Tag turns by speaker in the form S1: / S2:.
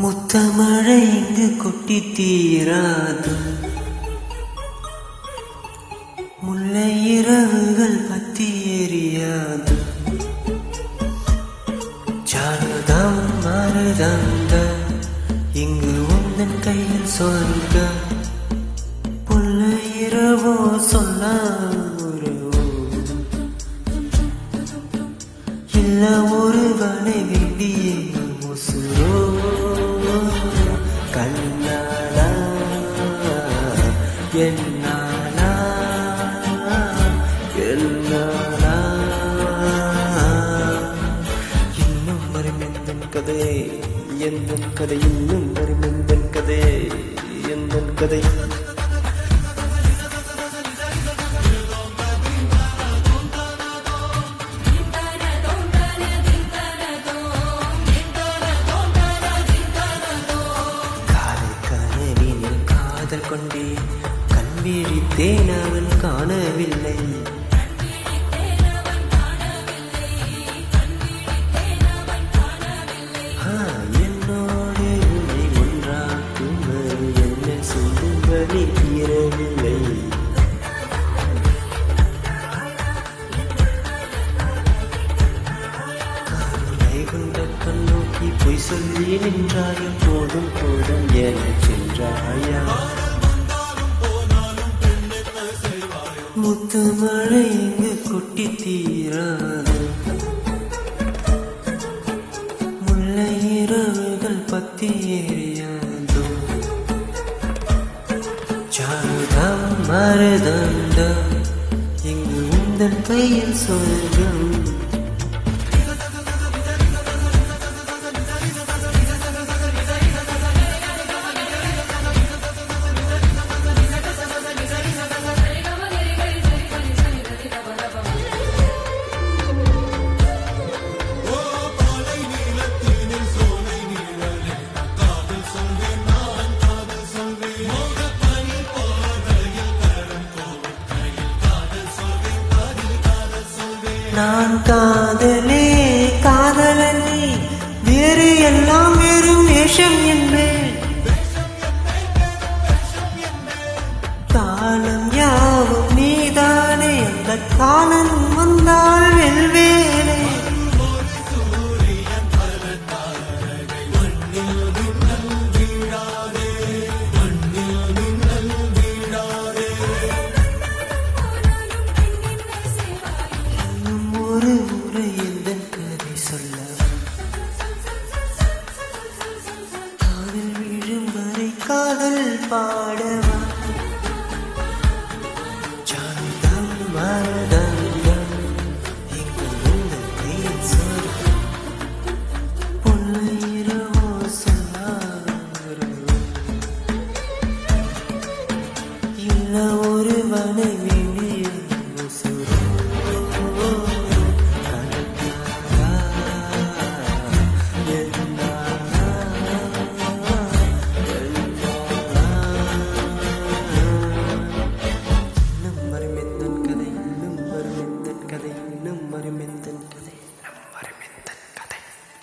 S1: முத்தமழை இங்கு கொட்டி தீராது, முல்லை இரவுகள் பத்தி எரியாது. சாருதம் மருதங்க இங்கு உந்தன் கையில் சொர்க்க, முல்லை இரவோ சொல்ல இல்ல ஒருவனை வேண்டிய முசுரோ கண்ணாலா என்னாலா என்னாலா. இன்னும் மறுமெந்தன் கதை எந்தன் கதை, இன்னும் மறுமெந்தன் கதை எந்தன் கதை. கொண்டே கண் விழித்தேன் அவன் காணவில்லை, என்னோடு உன்னை ஒன்றாக்கும் என்ன செய்தும் வழி தீரவில்லை. கருணை கொண்ட கண் நோக்கி பொய் சொல்லி நின்றாய, போதும் போதும் என சென்றாயா. முத்துமழை இங்கு கொட்டி தீராது, முல்லை இரவுகள் பத்தி எரியாது. சாருதம் மருதண்டம் இங்கு உந்தன் கையில் சொர்க்கம். நான் காதலே காதலனே, வேறு எல்லாம் வெறும் வேஷம் என்பேன். காலம் யாவும் நீதானே, அந்த காலம் வந்தால் வெல்வேனே. ஒரு முறை எந்தன் கதை சொல்ல, காதல் விழும் வரை காதல் பாடவா. சாந்தம் மருதங்கம் இங்கு உந்தன் கையில் சொர்க்கம், பொல்லை இரவோ சொல்லாரோ இல்ல ஒருவனை